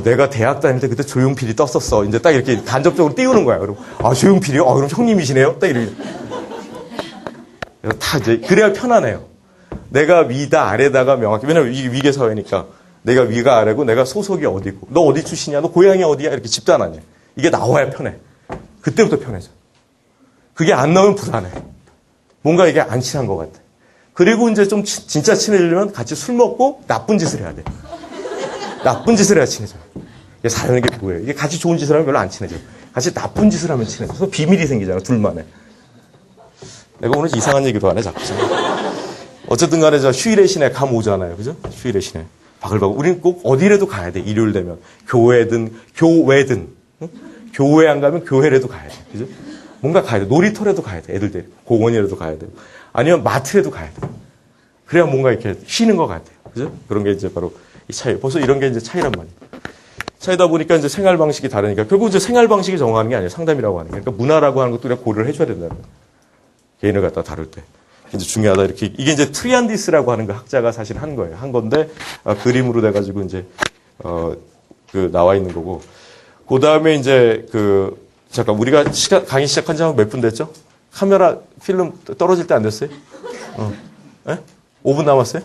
내가 대학 다닐 때 그때 조용필이 떴었어. 이제 딱 이렇게 간접적으로 띄우는 거야. 그럼 조용필이요? 그럼 형님이시네요? 딱 이렇게. 다 이제 그래야 편하네요. 내가 위다 아래다가 명확히. 왜냐면 이게 위계 사회니까 내가 위가 아래고 내가 소속이 어디고 너 어디 출신이야? 너 고향이 어디야? 이렇게 집단 아니야. 이게 나와야 편해. 그때부터 편해져. 그게 안 나오면 불안해. 뭔가 이게 안 친한 것 같아. 그리고 이제 좀 진짜 친해지려면 같이 술 먹고 나쁜 짓을 해야 돼. 나쁜 짓을 해야 친해져. 이게 사는 게 뭐예요? 이게 같이 좋은 짓을 하면 별로 안 친해져. 같이 나쁜 짓을 하면 친해져. 그래서 비밀이 생기잖아, 둘만에. 내가 오늘 이상한 얘기도 안 해, 자꾸. 어쨌든 간에 휴일의 시내 감 오잖아요. 그죠? 휴일의 시내. 바글바글. 우리는 꼭 어디라도 가야 돼, 일요일 되면. 교회든. 응? 교회 안 가면 교회라도 가야 돼. 그죠? 뭔가 가야 돼. 놀이터라도 가야 돼. 애들 데리고. 공원이라도 가야 돼. 아니면 마트라도 가야 돼. 그래야 뭔가 이렇게 쉬는 것 같아요. 그죠? 그런 게 이제 바로 이 차이. 벌써 이런 게 이제 차이란 말이에요. 차이다 보니까 이제 생활 방식이 다르니까 결국 이제 생활 방식이 정하는 게 아니에요. 상담이라고 하는 게. 그러니까 문화라고 하는 것도 그냥 고려를 해줘야 된다는 거예요. 개인을 갖다 다룰 때. 이제 중요하다. 이렇게. 이게 이제 트리안디스라고 하는 그 학자가 사실 한 거예요. 한 건데, 그림으로 돼가지고 이제, 나와 있는 거고. 그 다음에 이제 잠깐, 우리가 강의 시작한 지 한 몇 분 됐죠? 카메라 필름 떨어질 때 안 됐어요? 예? 5분 남았어요?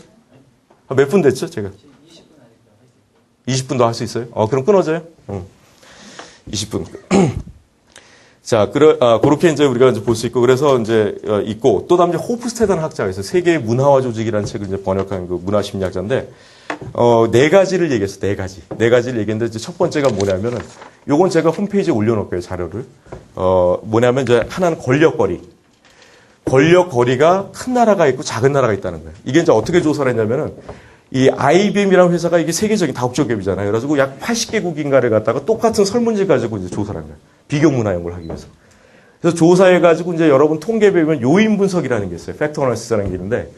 몇 분 됐죠, 제가? 20분 더 할 수 있어요? 그럼 끊어져요? 20분. 자, 그렇게 이제 우리가 이제 볼 수 있고, 그래서 이제, 있고, 또 다음 이제 호프스테단 학자가 있어요. 세계의 문화와 조직이라는 책을 이제 번역한 그 문화심리학자인데, 네 가지를 얘기했어요. 네 가지를 얘기했는데, 이제 첫 번째가 뭐냐면은, 요건 제가 홈페이지에 올려놓을게요, 자료를. 뭐냐면 이제 하나는 권력거리. 권력거리가 큰 나라가 있고 작은 나라가 있다는 거예요. 이게 이제 어떻게 조사를 했냐면은, 이 IBM이라는 회사가 이게 세계적인 다국적 기업이잖아요. 그래가지고 약 80개국인가를 갖다가 똑같은 설문지 가지고 이제 조사를 한 거예요. 비교 문화 연구를 하기 위해서. 그래서 조사해가지고 이제 여러분 통계 배우면 요인 분석이라는 게 있어요. 팩터 어널리시스라는 게 있는데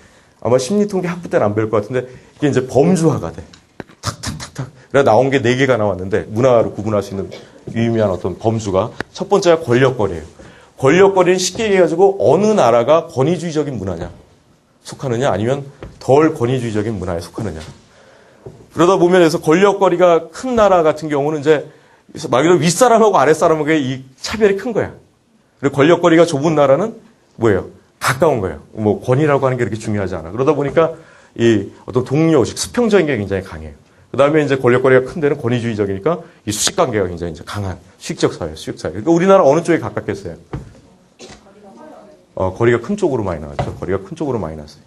아마 심리 통계 학부 때는 안 배울 것 같은데 이게 이제 범주화가 돼. 탁탁탁. 그래 나온 게 4개가 나왔는데 문화로 구분할 수 있는 유의미한 어떤 범주가 첫 번째가 권력거리예요. 권력거리는 쉽게 얘기해가지고 어느 나라가 권위주의적인 문화냐 속하느냐 아니면 덜 권위주의적인 문화에 속하느냐. 그러다 보면 그래서 권력거리가 큰 나라 같은 경우는 이제 말 그대로 윗사람하고 아랫사람하고의 이 차별이 큰 거야. 그리고 권력거리가 좁은 나라는 뭐예요? 가까운 거예요. 뭐 권위라고 하는 게 그렇게 중요하지 않아. 그러다 보니까 이 어떤 동료의식, 수평적인 게 굉장히 강해요. 그 다음에 이제 권력거리가 큰 데는 권위주의적이니까 이 수직관계가 굉장히 이제 강한 수직적 사회, 수직 사회. 그러니까 우리나라 어느 쪽에 가깝겠어요? 거리가 큰 쪽으로 많이 나왔죠. 거리가 큰 쪽으로 많이 났어요.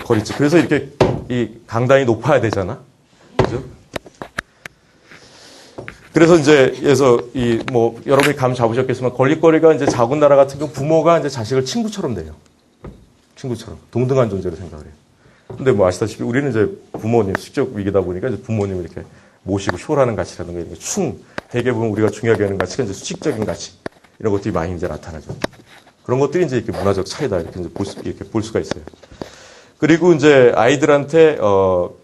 거리죠. 그래서 이렇게 이 강단이 높아야 되잖아. 그죠? 그래서 이제, 그래서 이, 뭐, 여러분이 감 잡으셨겠지만, 권리거리가 이제 작은 나라 같은 경우 부모가 이제 자식을 친구처럼 돼요. 친구처럼. 동등한 존재로 생각을 해요. 근데 뭐 아시다시피 우리는 이제 부모님, 수적 위기다 보니까 이제 부모님을 이렇게 모시고 쇼라는 가치라든가 이런 게 대개 보면 우리가 중요하게 하는 가치가 이제 수직적인 가치. 이런 것들이 많이 이제 나타나죠. 그런 것들이 이제 이렇게 문화적 차이다. 이렇게 이제 이렇게 볼 수가 있어요. 그리고 이제 아이들한테,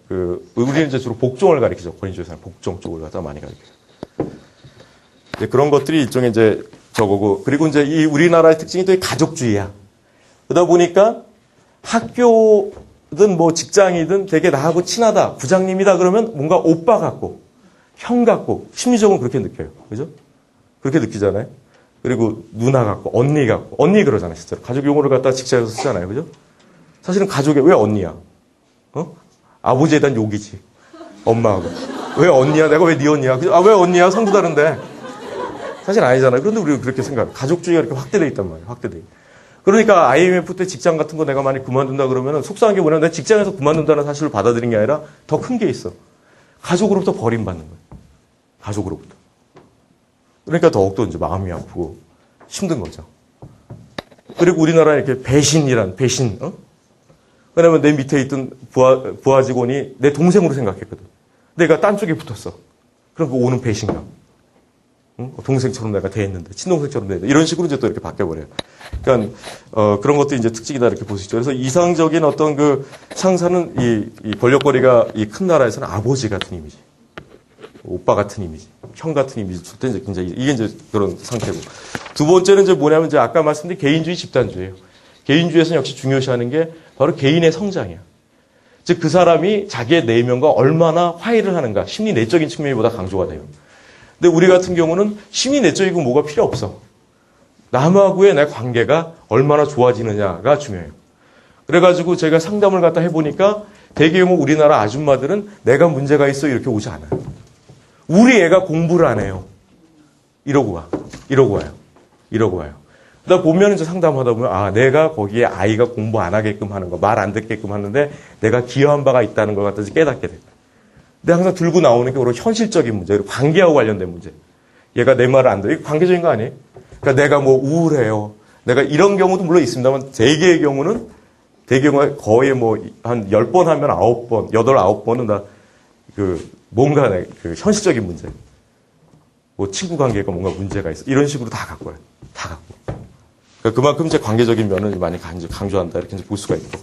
우리는 이제 주로 복종을 가리키죠. 권위주의에서는 복종 쪽을 갖다 많이 가리켜요. 그런 것들이 일종의 이제 저거고, 그리고 이제 이 우리나라의 특징이 또 가족주의야. 그러다 보니까 학교든 뭐 직장이든 되게 나하고 친하다, 부장님이다 그러면 뭔가 오빠 같고, 형 같고, 심리적으로 그렇게 느껴요. 그죠? 그렇게 느끼잖아요. 그리고 누나 같고, 언니 같고, 언니 그러잖아요, 실제로. 가족 용어를 갖다 직장에서 쓰잖아요. 그죠? 사실은 가족에 왜 언니야? 아버지에 대한 욕이지. 엄마하고. 왜 언니야? 내가 왜 네 언니야? 왜 언니야? 성도 다른데. 사실 아니잖아요. 그런데 우리가 그렇게 생각해요. 가족주의가 이렇게 확대되어 있단 말이에요. 확대되어. 그러니까 IMF 때 직장 같은 거 내가 많이 그만둔다 그러면 속상한 게 뭐냐면 내가 직장에서 그만둔다는 사실을 받아들인 게 아니라 더 큰 게 있어. 가족으로부터 버림받는 거예요. 가족으로부터. 그러니까 더욱더 이제 마음이 아프고 힘든 거죠. 그리고 우리나라는 이렇게 배신, 왜냐면 내 밑에 있던 부하 직원이 내 동생으로 생각했거든. 내가 딴 쪽에 붙었어. 그럼 그 오는 배신감. 동생처럼 내가 대했는데, 친동생처럼 대했는데, 이런 식으로 이제 또 이렇게 바뀌어버려요. 그러니까, 그런 것도 이제 특징이다 이렇게 볼 수 있죠. 그래서 이상적인 어떤 그 상사는 이 권력거리가 이 큰 나라에서는 아버지 같은 이미지, 오빠 같은 이미지, 형 같은 이미지 줄 때 이제 굉장히, 이게 이제 그런 상태고. 두 번째는 이제 뭐냐면 이제 아까 말씀드린 개인주의, 집단주의예요. 개인주의에서는 역시 중요시하는 게 바로 개인의 성장이야. 즉, 그 사람이 자기의 내면과 얼마나 화해를 하는가, 심리 내적인 측면이 보다 강조가 돼요. 근데 우리 같은 경우는 심리 내적이고 뭐가 필요 없어. 남하고의 내 관계가 얼마나 좋아지느냐가 중요해요. 그래가지고 제가 상담을 갖다 해보니까 대개 뭐 우리나라 아줌마들은 내가 문제가 있어 이렇게 오지 않아요. 우리 애가 공부를 안 해요. 이러고 와요. 그러다 보면 이제 상담하다 보면 내가 거기에 아이가 공부 안 하게끔 하는 거, 말 안 듣게끔 하는데 내가 기여한 바가 있다는 걸 갖다 깨닫게 돼요. 근데 항상 들고 나오는 게 오히려 현실적인 문제, 그리고 관계하고 관련된 문제. 얘가 내 말을 안 들어. 이거 관계적인 거 아니에요? 그러니까 내가 뭐 우울해요. 내가 이런 경우도 물론 있습니다만 대개의 경우는 거의 뭐 한 10번 하면 9번, 8, 9번은 다 뭔가 그 현실적인 문제. 뭐 친구 관계가 뭔가 문제가 있어. 이런 식으로 다 갖고 와요. 다 갖고. 그러니까 그만큼 이제 관계적인 면을 많이 강조한다. 이렇게 이제 볼 수가 있고.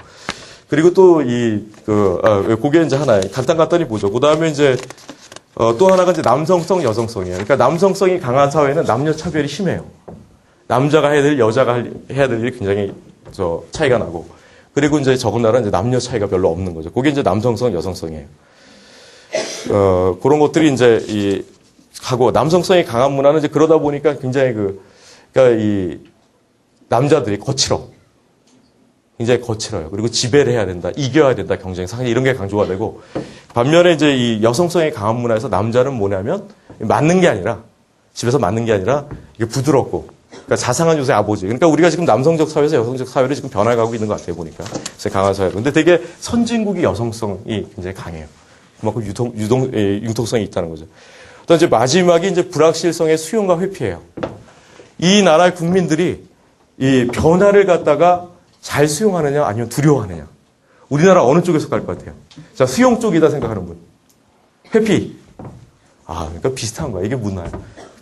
그리고 또 그게 이제 하나예요. 간단히 보죠. 그 다음에 이제, 또 하나가 이제 남성성, 여성성이에요. 그러니까 남성성이 강한 사회는 남녀 차별이 심해요. 남자가 해야 될 일, 여자가 해야 될 일이 굉장히 차이가 나고. 그리고 이제 적은 나라는 이제 남녀 차이가 별로 없는 거죠. 그게 이제 남성성, 여성성이에요. 그런 것들이 이제 하고, 남성성이 강한 문화는 이제 그러다 보니까 굉장히 그러니까 이 남자들이 굉장히 거칠어요. 그리고 지배를 해야 된다, 이겨야 된다, 경쟁, 상해 이런 게 강조가 되고, 반면에 이제 이 여성성이 강한 문화에서 남자는 뭐냐면 맞는 게 아니라 집에서 맞는 게 아니라 이게 부드럽고, 그러니까 자상한 요새 아버지. 그러니까 우리가 지금 남성적 사회에서 여성적 사회를 지금 변화가고 있는 것 같아요 보니까. 그래서 강한 사회로. 근데 되게 선진국이 여성성이 굉장히 강해요. 그만큼 융통성이 있다는 거죠. 또 이제 마지막이 이제 불확실성의 수용과 회피예요. 이 나라의 국민들이 이 변화를 갖다가 잘 수용하느냐 아니면 두려워하느냐. 우리나라 어느 쪽에 속할 것 같아요? 자, 수용 쪽이다 생각하는 분. 회피. 그러니까 비슷한 거야. 이게 문화예요.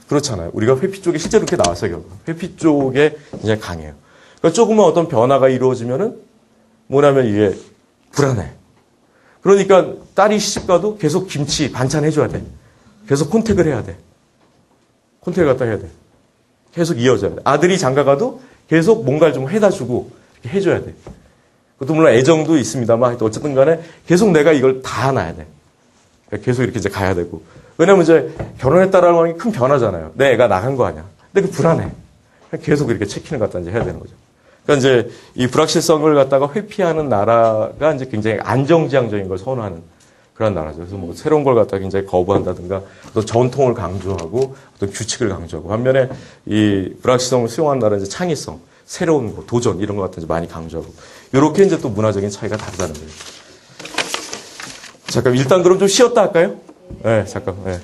그렇잖아요. 우리가 회피 쪽에 실제로 이렇게 나왔어요, 결국. 회피 쪽에 굉장히 강해요. 그러니까 조금만 어떤 변화가 이루어지면은 뭐냐면 이게 불안해. 그러니까 딸이 시집가도 계속 김치 반찬 해줘야 돼. 계속 콘택을 해야 돼. 콘택을 갖다 해야 돼. 계속 이어져야 돼. 아들이 장가가도 계속 뭔가를 좀 해다 주고 이렇게 해줘야 돼. 그것도 물론 애정도 있습니다만 어쨌든 간에 계속 내가 이걸 다 놔야 돼. 그러니까 계속 이렇게 이제 가야 되고. 왜냐면 이제 결혼했다라는 게 큰 변화잖아요. 내 애가 나간 거 아니야. 근데 그 불안해. 계속 이렇게 체킹을 갖다 이제 해야 되는 거죠. 그러니까 이제 이 불확실성을 갖다가 회피하는 나라가 이제 굉장히 안정지향적인 걸 선호하는 그런 나라죠. 그래서 뭐 새로운 걸 갖다가 굉장히 거부한다든가 또 전통을 강조하고 어떤 규칙을 강조하고 반면에 이 불확실성을 수용하는 나라는 이제 창의성, 새로운 거, 도전 이런 것 같은 이제 많이 강조하고 이렇게 이제 또 문화적인 차이가 다르다는 거예요. 잠깐 일단 그럼 좀 쉬었다 할까요? 네, 잠깐. 네.